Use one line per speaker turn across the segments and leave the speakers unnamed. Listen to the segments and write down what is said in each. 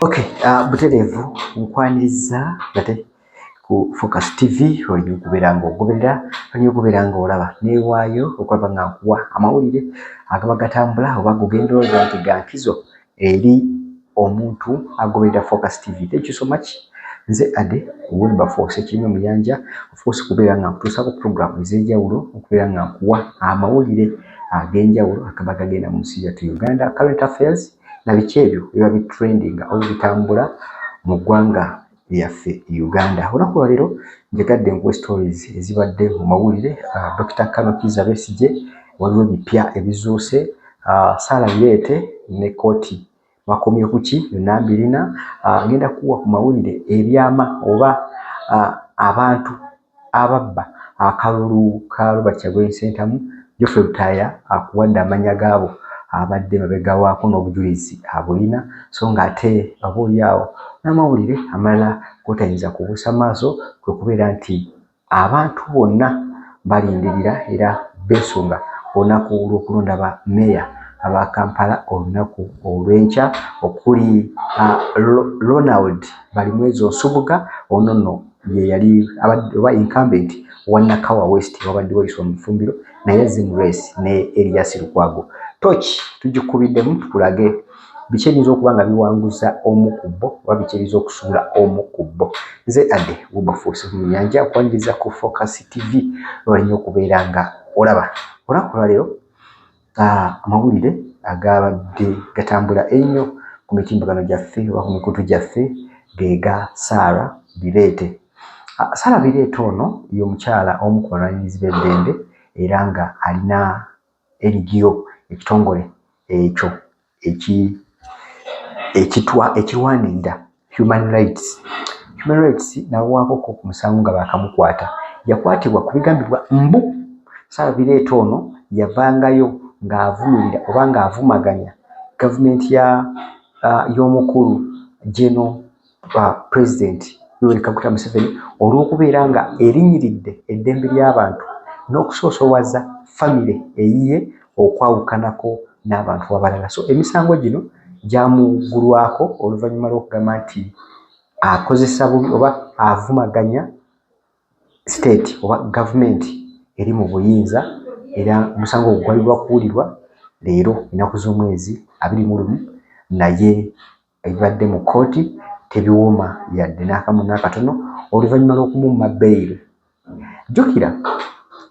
Okay, butereevu nkwaniriza ate ku Focus TV olina okubeera ng'ogoberera, olina okubeera ng'olaba neewaayo okulaba nga nkuwa amawulire agaba gatambula oba gogenda olowooza nti ga nkizo eri omuntu agoberera Focus TV. Thank you so much. Nze Ade Wilberforce ekirime omuyanja of course kubeera nga nkutuusaako program ez'enjawulo okubeera nga nkuwa amawulire ag'enjawulo agaba gagenda mu nsi yattu Uganda, current affairs na biki ebyo biba bitrendinga oba bitambula mu ggwanga lyaffe Uganda. Olunaku lwa leero njegadde nkuwe stories ezibadde mu mawulire. Dr. Kano Kizza Besigye waliwo ebipya ebizuuse, Sarah Birete ne kooti bakomye ku ki byonna mbirina. Ngenda kuwa ku mawulire ebyama oba abantu ababba akalulu ka Robert Kyagulanyi Ssentamu. Geoffrey Rutaya akuwadde amanya gaabo abadde mabega waako n'obujulizi abulina, so ng'ate oboolyawo n'amawulire amalala g'otayinza kubuusa maaso kwe kubeera nti abantu bonna balindirira era beesunga olunaku lw'okulonda ba meeya aba Kampala olunaku olw'enkya okuli Ronald Balimwezo Nsubuga, ono nno ye yali oba incumbent wa Nakawa West wabadde wayiswa mu Fumbiro, naye azze mu race ne Elias Lukwago. Tochi tugikubiddemu tukulage biki ebiyinza okuba nga biwanguza omu ku bo oba biki ebiyinza okusuula omu ku bo. Nze Ade Wilberforce omuyanja akwaniriza ku Focus TV olina okubeera nga olaba. Olunaku lwa leero amawulire agabadde gatambula ennyo ku mitimbagano gyaffe oba ku mikutu gyaffe ge ga Sarah Birete. Sarah Birete ono y'omukyala omu ku balwanirizi b'eddembe era nga alina NGO ekitongole ekyo ekirwanirira human rights nawaako ku musango nga bakamukwata. Yakwatibwa ku bigambibwa mbu Sarah Birete ono yavangayo ng'avumirira oba ng'avumaganya gavumenti y'omukulu General President Yoweri Kaguta Museveni olw'okubeera nga erinnyiridde eddembe ly'abantu n'okusoosowaza famire eyiye okwawukanako n'abantu abalala. So emisango gino gyamugulwako oluvannyuma lw'okugamba nti akozesa bubi oba avumaganya state oba gavumenti eri mu buyinza, era omusango gwali gwakuwulirwa leero ennaku z'omwezi 21 naye ebibadde mu kkooti tebiwooma yadde n'akamu n'akatono oluvannyuma lw'okumumma beyiro. Jjukira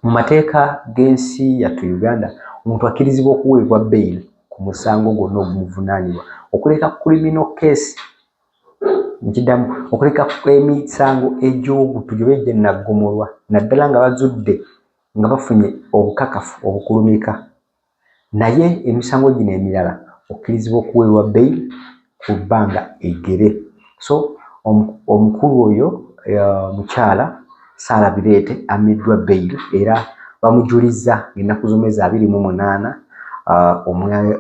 mu mateeka g'ensi yattu Uganda omuntu akkirizibwa okuweebwa beyiro ku musango gwonna ogumuvunaanibwa okuleka criminal case, nkiddamu okuleka emisango egy'obutujju oba egy'ennaggomolwa naddala nga bazudde nga bafunye obukakafu obukulumika, naye emisango gino emirala okkirizibwa okuweebwa beyiro ku bbanga eggere. So omukulu oyo mukyala Sarah Birete ammiddwa beyiro era bamujulizza ennaku z'omwezi 28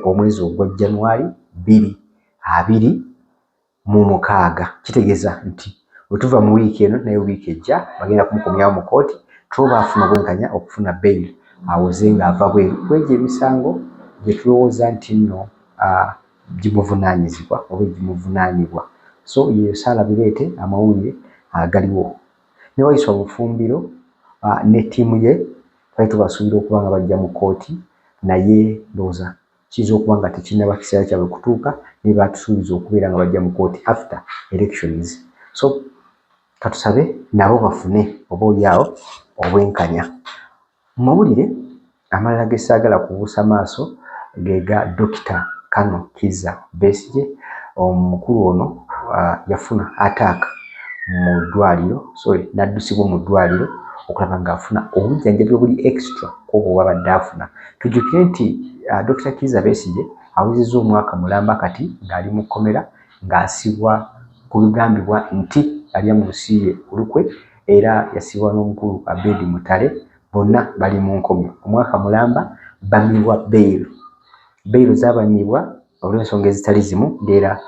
omwezi ogwa January 2026. Kitegeeza nti bwe tuva mu wiiki eno naye wiiki ejja bagenda kumukomyawo mu kkooti tuba afuna obwenkanya okufuna beyiro awoze ng'ava bweru kwegyo emisango gye tulowooza nti nno gimuvunaanyizibwa oba gimuvunaanibwa. So ye Sarah Birete amawulire agaliwo ne wayiswa mu Fumbiro ne ttiimu ye twali tubasuubira okuba nga bajja mu kkooti naye ndowooza kiyinza okuba nga tekinnaba kiseera kyabwe kutuuka naye baatusuubiza okubeera nga bajja mu kkooti after elections. So katusabe nabo bafune oboolyawo obwenkanya. Mu mawulire amalala ge saagala kubuusa maaso ge ga Dr. Kano Kizza Besigye. Omukulu ono yafuna attack mu ddwaliro, n'addusibwa mu ddwaliro okulaba ng'afuna obujjanjabi obuli extra kw'obwo bw'abadde afuna. Tujjukire nti Dr. Kizza Besigye awezezza omwaka mulamba kati ng'ali mu kkomera ng'asibwa ku bigambibwa nti alya mu nsi ye olukwe era yasibwa n'omukulu Abedi Mutale, bonna bali mu nkomyo. Omwaka mulamba bamibwa beyiro. Beyiro zaabamibwa olw'ensonga ezitali zimu era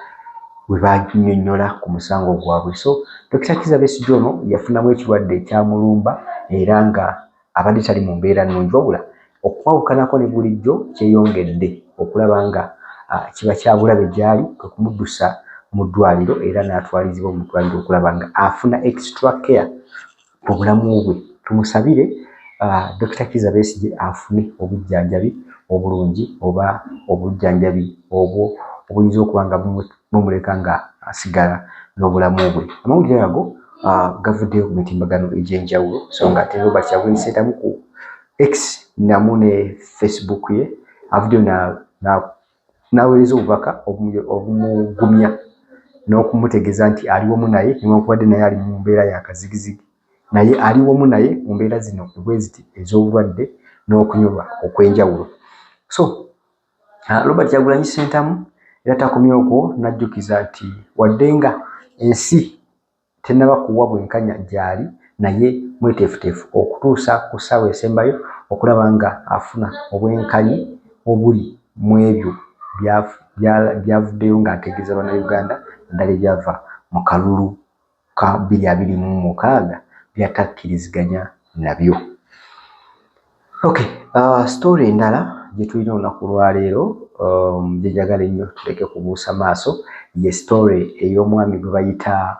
we bannyonnyola ku musango gwabwe. So Dr. Kizza Besigye ono yafunamu ekirwadde ekyamulumba era nga abadde tali mu mbeera nnungi, wabula okwawukanako ne bulijjo kyeyongedde okulaba nga kiba kyabulabe gyali kwe kumuddusa mu ddwaliro era n'atwalizibwa mu ddwaliro okulaba nga afuna extra care mu bulamu bwe. Tumusabire Dr. Kizza Besigye afune obujjanjabi obulungi oba obujjanjabi obwo obuyinza okuba nga bumuleka nga asigala n'obulamu bwe. Amawulire ago gavuddeyo ku mitimbagano egy'enjawulo so nga ate Robert Kyagulanyi Ssentamu ku X namu ne Facebook ye avuddeyo n'aweereza obubaka obumugumya n'okumutegeeza nti ali wamu naye newankubadde naye ali mu mbeera yakazigizigi naye ali wamu naye mu mbeera zino obweziti ez'obulwadde n'okunyolwa okw'enjawulo. So Robert Kyagulanyi Ssentamu era takomye okwo n'ajjukiza nti wadde nga ensi tennaba kuwa bwenkanya gy'ali naye mweteefuteefu okutuusa ku ssaawa esembayo okulaba nga afuna obwenkanyi obuli mu ebyo byavuddeyo ng'ategeeza bannayuganda naddala ebyava mu kalulu ka 2026 byatakkiriziganya nabyo. Okay, story endala gye tulina olunaku lwaleero gye njagala ennyo tuleke kubuusa maaso ye story ey'omwami gwe bayita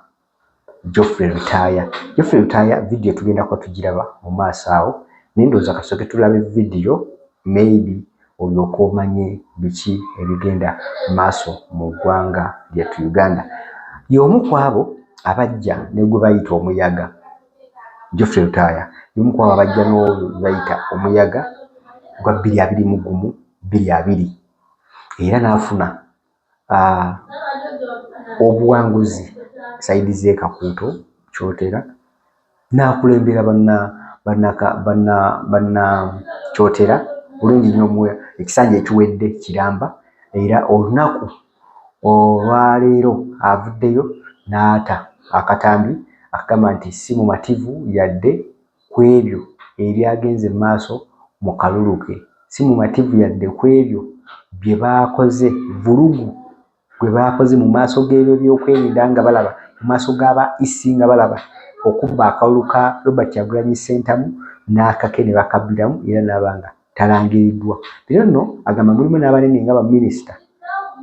Geoffrey Rutaya. Geoffrey Rutaya video tugenda kuba tugiraba mu maaso awo naye ndowooza kasooke tulabe video maybe olyoka omanye biki ebigenda maaso mu ggwanga lyattu Uganda. Y'omu ku abo abajja ne gwe bayita omuyaga. Geoffrey Rutaya y'omu ku abo abajja n'oyo bayita omuyaga gwa 2021-2022 era n'afuna obuwanguzi saidi ze Kakuuto Kyotera n'akulembera banna Kyotera bulungi nnyo ekisanja ekiwedde kiramba era olunaku olwaleero avuddeyo n'ata akatambi akagamba nti si mumativu yadde ku ebyo ebyagenze mu maaso mu kalulu ke, si mumativu yadde ku ebyo bye baakoze vulugu gwe baakoze mu maaso g'ebyo by'okwerinda nga balaba mu maaso g'aba isi nga balaba okubba akalulu ka Robert Kyagulanyi Ssentamu n'akake ne bakabbiramu era n'abanga talangiriddwa. Era nno agamba mulimu n'abanene nga baminisita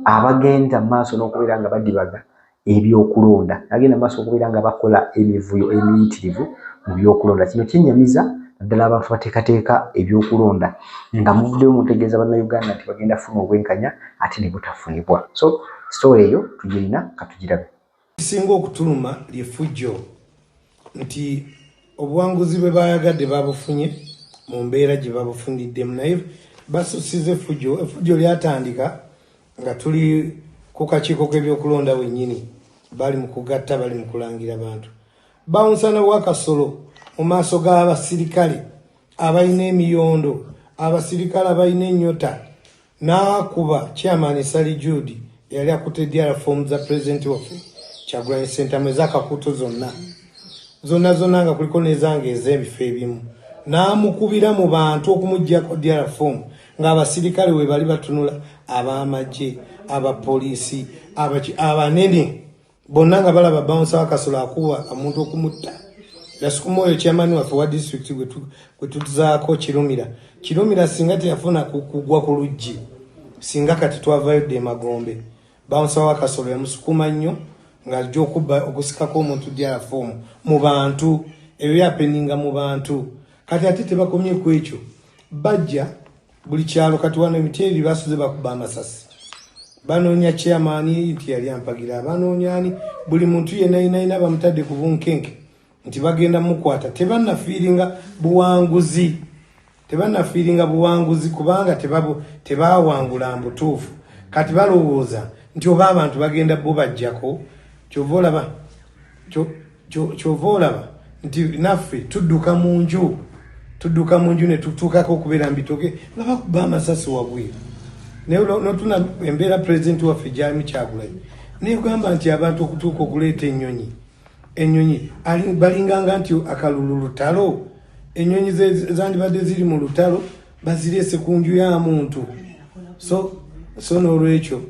abagenda mu maaso n'okubeera nga badibaga ebyokulonda, agenda mu maaso okubeera nga bakola emivuyo emiyitirivu mu byokulonda. Kino kyennyamiza naddala abantu bateekateeka ebyokulonda nga muvuddeyo mutegeeza bannayuganda nti bagenda funa obwenkanya ate ne butafunibwa. So story eyo tugirina katugirabe.
Kisinga okutuluma ly'effujjo nti obuwanguzi bwe bayagadde babufunye mu mbeera gye babufuniddemu naye basusize effujjo lyatandika nga tuli ku kakiiko k'ebyokulonda wennyini bali mu kugatta bali mu kulangira abantu bawunsana bwakasolo mu maaso g'abasirikale abalina emiyondo abasirikale abalina ennyota n'akuba chairman Sally Judy yali akutte DRFOM za president waffe Kyagulanyi Ssentamu ez'Akakuuto zonna nga kuliko n'ezange ez'ebifo ebimu n'amukubira mu bantu okumuggyako DRFOM ng'abasirikale we bali batunula ab'amagye abapoliisi abanene bonna nga balaba bawunsa wakasolo akuba omuntu okumutta yasukumoyo chairman waffe wa district gwe tuzaako Kirumira singa teyafuna kugwa ku luggi singa kati twavayo dde Magombe bawunsa wakasolo yamusukuma nnyo ng'ajja okubba okusikako omuntu DRFOM mu bantu ebyo yapeninga mu bantu kati ate tebakomye ku ekyo bajja buli kyalo kati wano emiteeri basuze bakuba amasasi banoonya chairman nti yali ampagira banoonyani buli muntu yenna bamutadde ku bunkenke nti bagenda mukwata tebannafiiringa buwanguzi kubanga tebawangula mbutuufu kati balowooza nti oba abantu bagenda bo bajjako kyova olaba nti naffe tudduka mu nju ne tutuukako okubeera mbitoke nga bakuba amasasi wabweru naye notuna embeera president waffe gyami Kyagulanyi negamba nti abantu okutuuka okuleeta ennyonyi balinganga nti akalulu lutalo ennyonyi zandibadde ziri mu lutalo bazireese ku nju ya muntu so n'olwekyo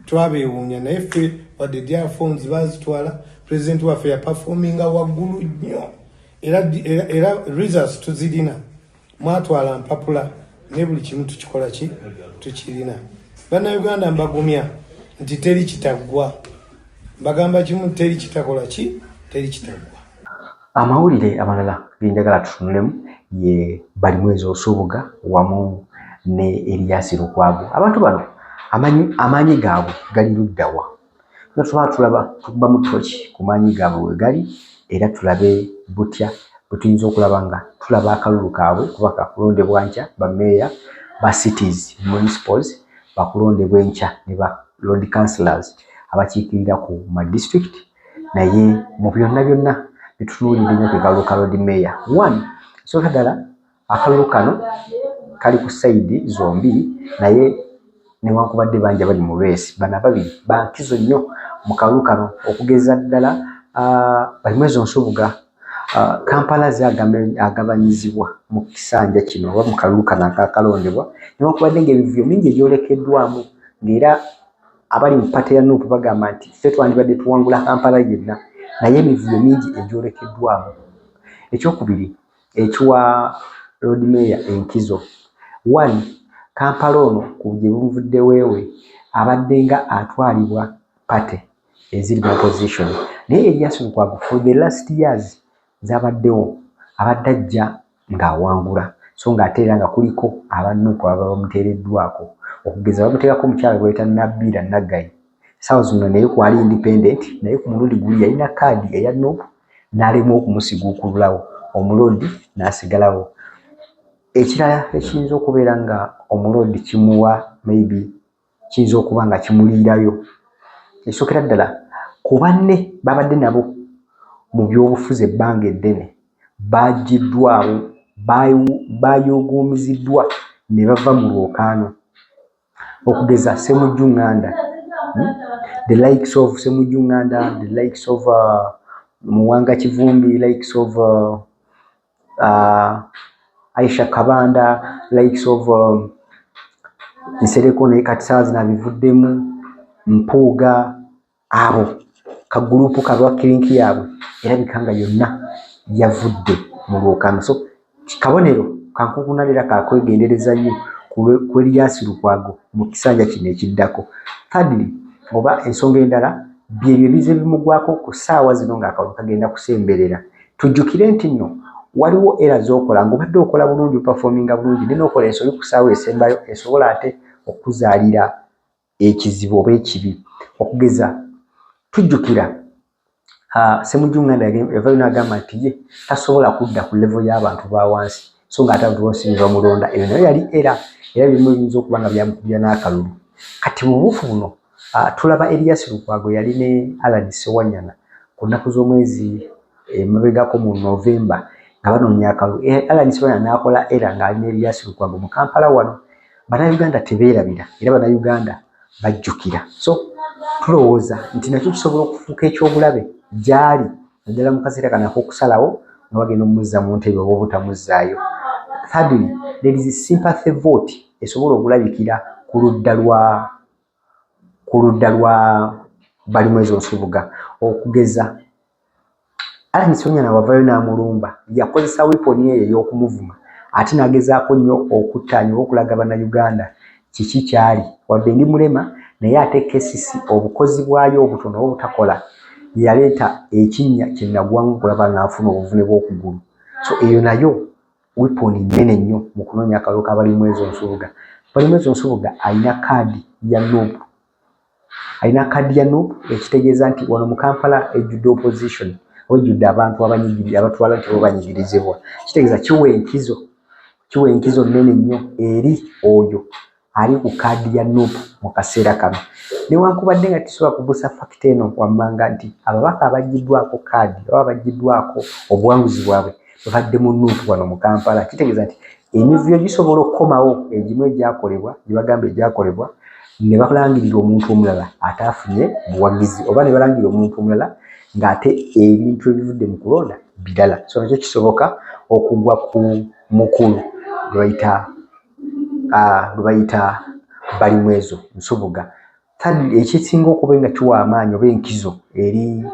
twabeewuunya naye ffe wadde DRFOM bazitwala president waffe yaperforminga waggulu nnyo era results tuzirina mwatwala mpapula ne buli kimu tukikola tukirina. Bannayuganda mbagumya nti teri kitaggwa bagamba kimu teri kitakola ki teri kitagwa.
Amawulire amalala genjagala tutunulemu ye Balimwezi Osubuga wamu ne Erias Lukwago. Abantu bano amaanyi gaabwe gali luddawa? Tuba tulaba tukuba mu toki ku maanyi gaabwe we gali, era tulabe butya butuyinza okulaba nga tulaba akalulu kaabwe kuba kakulondebwa nkya bammeeya ba cities municipals bakulondebwa nkya ne ba road councillors abakiikirira ku ma district. Naye mu byonna bitunuulidde nnyo ke kalulu ka road mayor. One, soka ddala akalulu kano kali ku sayidi zombi, naye newankubadde bangi abali mu race, bano ababiri bankizo nnyo mu kalulu kano okugeza ddala Balimwezi Osubuga Kampala agabanyizibwa mu kisanja kino oba mu kalulu kano akakalondebwa, newankubadde ng'ebivuyo mingi egyolekeddwamu, ng'era abali mu pate ya Nuupu bagamba nti ffe twandibadde tuwangula Kampala yenna, naye emivuyo mingi egyolekeddwamu. Ekyokubiri ekiwa road mayor enkizo. One, Kampala ono ku gye bumuvudde weewe abadde nga atwalibwa pate eziri mu opposition, naye Erias Lukwago for the last years zabaddewo abadde ajja ng'awangula, so ng'ate era nga kuliko abanuupu ababa bamuteereddwako, okugeza bamuteekako omukyala gwe bayita Nabbira Naggayi. Saawa zino naye kwali independent, naye ku mulundi guli yalina kaadi eya Nuupu n'alemwa okumusiguukululawo, omulodi n'asigalawo. Ekirala ekiyinza okubeera nga omulodi kimuwa maybe kiyinza okuba nga kimuliirayo, ekisookera ddala ku banne babadde nabo mu byobufuzi ebbanga eddene baagyiddwawo, baayogoomiziddwa ne bava mu lwokaano, okugeza Ssemujju Nganda, the likes of Ssemujju Nganda, the likes of Muwanga Kivumbi, likes of Aisha Kabanda, likes of Nsereko ne Katisazi nabivuddemu, Mpuuga, abo kagurupu kalwa kirinki yaabwe erabika nga yonna yavudde mu lwokaano. So kabonero kankukunalira kakwegendereza nnyo ku Erias Lukwago mu kisanja kino ekiddako. Thirdly, oba ensonga endala byebyo ebize bimugwako ku ssaawa zino ng'akalulu kagenda kusemberera. Tujjukire nti nno waliwo era z'okola ng'obadde okola bulungi performinga bulungi, ne n'okola ensobi ku ssaawa esembayo esobola ate okuzaalira ekizibu oba ekibi. Okugeza tujjukira Ssemujju Nganda yavaayo n'agamba nti ye tasobola kudda ku level y'abantu ba wansi, so ng'ate abantu bonsi bamulonda. Eyo nayo yali era bimu ebiyinza okuba nga byamukubya n'akalulu. Kati mu buufu buno tulaba Erias Lukwago yali ne Alan Ssewanyana ku nnaku z'omwezi emabegako mu November nga banoonya akalulu. Alan Ssewanyana n'akola era ng'ali ne Erias Lukwago mu Kampala wano. Bannayuganda tebeerabira era Bannayuganda bajjukira. So tulowooza nti nakyo kisobola okufuuka ekyobulabe gy'ali naddala mu kaseera kano ak'okusalawo nga bagenda omuzza mu ntebe oba obutamuzzaayo. Thirdly, there is a sympathy vote esobola okulabikira ku ludda lwa Balimwezi Osubuga, okugeza Alan Ssewanyana wavaayo n'amulumba, yakozesa weaponi eyo ey'okumuvuma ate n'agezaako nnyo okuttaanya oba okulaga Bannayuganda kiki kyali, wadde ndi mulema naye ate KCC obukozi bwayo obutono oba obutakola yaleeta ekinnya kye nagwangu okulaba ng'afuna obuvune bw'okugulu. So eyo nayo weaponi nnene nnyo mu kunoonya akalulu ka Balimwezi Osubuga. Balimwezi Osubuga alina kaadi ya Nuupu, ekitegeeza nti wano mu Kampala ejjudde opposition, ejjudde abantu abatwala nti bo banyigirizibwa. Kitegeeza kiwa enkizo nnene nnyo eri oyo ali ku kaadi ya Nuupu mu kaseera kano. Newankubadde nga tisobola kubuusa fakita eno wammanga nti ababaka abaggiddwako kaadi oba abaggiddwako obuwanguzi bwabwe bavadde mu Nuupu wano mu Kampala. Kitegeeza nti emivuyo gisobola okukomawo egimu egyakolebwa gye bagamba egyakolebwa ne balangirira omuntu omulala ate afunye buwagizi, oba ne balangirira omuntu omulala ng'ate ebintu ebivudde mu kulonda birala. So nakyo kisoboka okugwa ku mukulu gwe bayita Balimwezi Osubuga. Ekisinga okuba nga kiwa amaanyi oba enkizo eri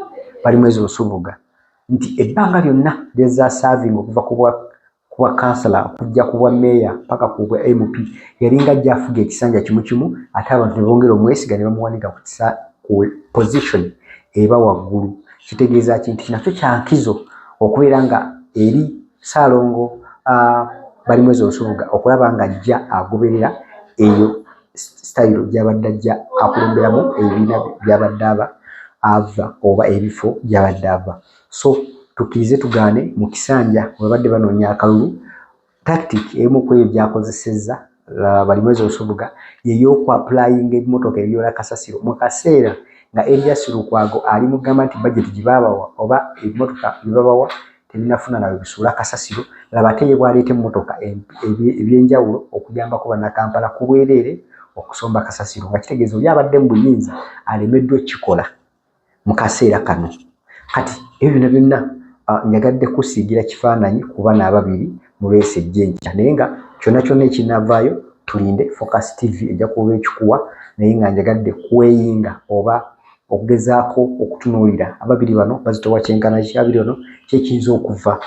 Balimwezi Osubuga nti ebbanga lyonna lyeza serving okuva ku bwa kansala okujja ku bwa meeya paka ku bwa MP yalinga ajja afuga ekisanja kimu ate abantu ne bongera omwesiga ne bamuwanika ku position eba waggulu kitegeeza kintu kinaffe kyankizo okubeera nga eri Ssaalongo Balimu Osubuga okulaba nga ajja agoberera eyo style gy'abadde ajja akulemberamu ebibiina by'abadde ava oba ebifo gy'abadde ava. So tukirize tugaane mu kisanja webadde banoonya akalulu tactic emu ku ebyo byakozesezza Balimu Osubuga y'ey'oku applyinga ebimotoka ebyola kasasiro mu kaseera nga Erias Lukwago ali mugamba nti budget gibaabawa oba ebimotoka bibabawa tebinafuna nawe bisuula kasasiro laba ate ye bwaleeta emmotoka ebyenjawulo okuyambako bannakampala ku bwereere okusomba kasasiro nga kitegeeza oli abadde mu buyinza alemeddwa ekikola mu kaseera kano. Kati ebyo byonna njagadde kusiigira kifaananyi ku bana ababiri mu leesi ejja enkya naye nga kyonna ekinavaayo tulinde Focus TV ejja kuba ekikuwa naye nga njagadde kweyinga oba okugezaako okutunuulira ababiri bano bazitowa kyenkana ababiri bano kyekiyinza okuva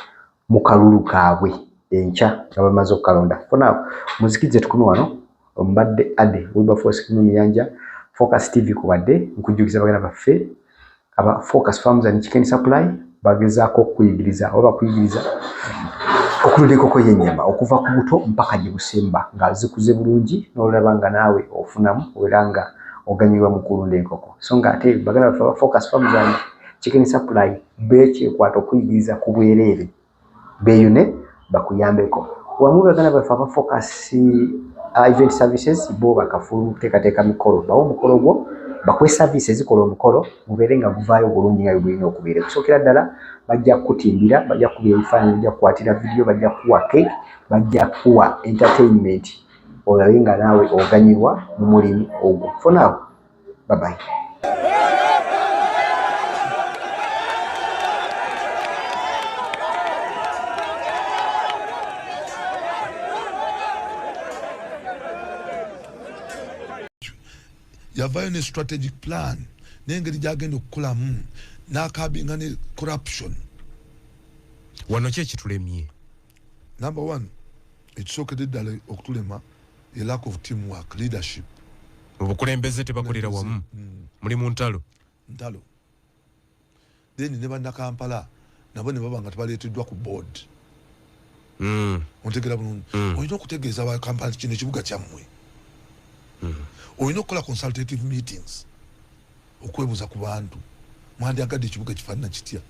mu kalulu kaabwe enkya nga bamaze okukalonda. Fona muzikirize tukumi wano mbadde Ade Wilberforce Kimuyanja Focus TV kubadde nkujjukiza baganda baffe aba Focus Farms and Chicken Supply bagezaako okuyigiriza oba bakuyigiriza okulunda enkoko y'ennyama okuva ku buto mpaka gye busemba nga zikuze bulungi n'olaba nga naawe ofunamu era nga oganyirwa mu kulunda enkoko. So nga ate baganda baffe aba Focus Farms and Chicken Supply beekyekwata okuyigiriza ku bwereere beeyune bakuyambeko. Wamu baganda baffe aba Focus Event Services bo bakafulu kuteekateeka mikolo bawo omukolo gwo bakwe services zikola omukolo mubeere nga guvaayo bulungi nga bwulina okubeera. Okusookera ddala bajja kutimbira bajja kukuba ebifaananyi bajja kukwatira vidiyo bajja kukuwa cake bajja kukuwa entertainment olabe nga naawe oganyirwa mu mulimu ogwo. For now, bye bye.
Yavayo ne strategic plan n'engeri gy'agenda okukolamu n'akabinga ne corruption.
Wano ki ekitulemye?
Number one, ekisookedde ddala okutulema a lack of teamwork, leadership.
Obukulembeze tebakolera wamu. Muli mu ntalo. Then ne bannakampala nabo ne baba nga tebaleeteddwa ku board. Ontegera bulungi. Olina okutegeeza abakampala kino ekibuga kyammwe. Olina okukola consultative meetings okwebuuza ku bantu mwandyagadde ekibuga kifaanana kitya.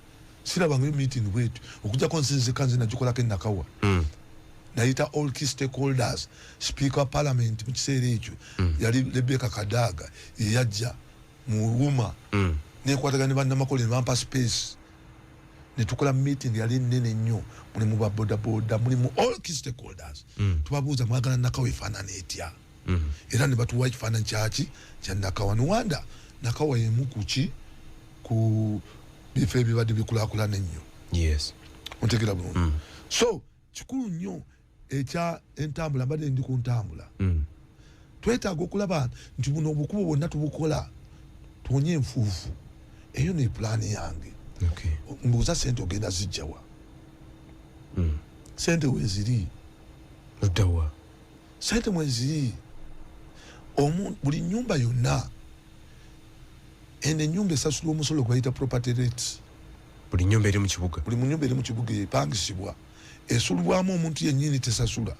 Sirabangayo meeting bwetu okujjako nsinzika nze nagikolako ennakawa. Nayita all key stakeholders, speaker of parliament mu kiseera ekyo yali Rebecca Kadaga yeyajja mu Ruma nekwatagana ne bannamakola ne bampa space ne tukola meeting yali nnene nnyo mulimu ba bodaboda mulimu all key stakeholders tubabuuza mwagala nakawa efaanana etya. Era ne batuwa ekifaananyi kyaki kya nakawa niwanda nakawa yemu kuki ku bifo ebibadde bikulaakulana ennyo. Yes.
Ontegera bulungi. So kikulu nnyo ekya entambula mbadde ndi ku ntambula. Twetaaga okulaba nti buno obukubo bwonna tubukola tuwonye enfuufu. Eyo ne pulaani yange.
Okay.
Mbuuza ssente ogenda zijjawa. Ssente weeziri.
Oddawa.
Ssente mweziri. Buli nnyumba yonna ene ennyumba esasula omusolo gwe bayita property rates.
Buli nnyumba eri mu kibuga.
Buli nnyumba eri mu kibuga epangisibwa esulwamu omuntu yennyini tesasula.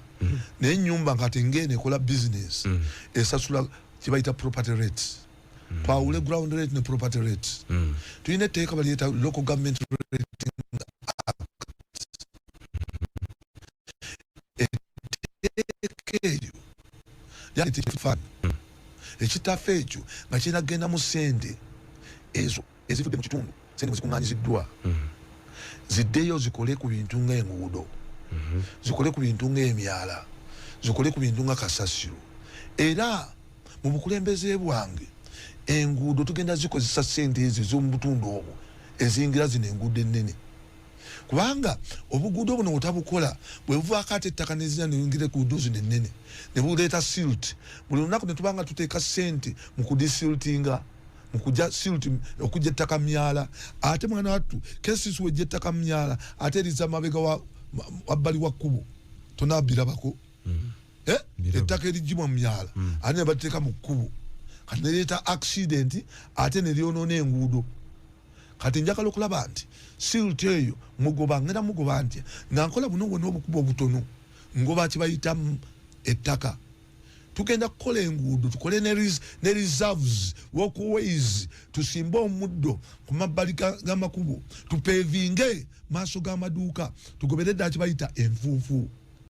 Naye ennyumba nga tengeene ekola business esasula kye bayita property rates. Twawule ground rate ne property rates. Tulina etteeka baliyita local government rating act. Etteeka eryo lyali ekitaffe ekyo nga kinagenda mu ssente ezo ezivudde mu kitundu ssente mwe zikuŋŋaanyiziddwa ziddeyo zikole ku bintu ng'enguudo zikole ku bintu ng'emyala zikole ku bintu nga kasasiro. Era mu bukulembeze bwange enguudo tugenda zikozesa ssente ezo ez'omu butundu obwo eziyingira zino enguudo ennene kubanga obuguudo buno otabukola bwe buvaako ate ettaka nezina neyingira enguudo zino ennene ne buleeta silt. Buli lunaku ne tubanga tuteeka ssente mu kudisiltinga mu kujja silt okujja ettaka myala ate mwana wattu kesisi wejja ettaka myala ate eriza mabega wabbali wa kkubo tonabbirabako ettaka erigimwa mu myala ate ne bateeka mu kkubo kati nereeta accident ate ne lyonoona enguudo kati njagala okulaba nti silt eyo mugoba ngenda mugoba nti nga nkola buno bwonna obukuba obutono ngoba kibayita ettaka tugenda kukola enguudo tukole ne reserves walkways tusimbe omuddo ku mabbali g'amakubo tupevinge maaso g'amaduuka tugoberedde kibayita enfuufu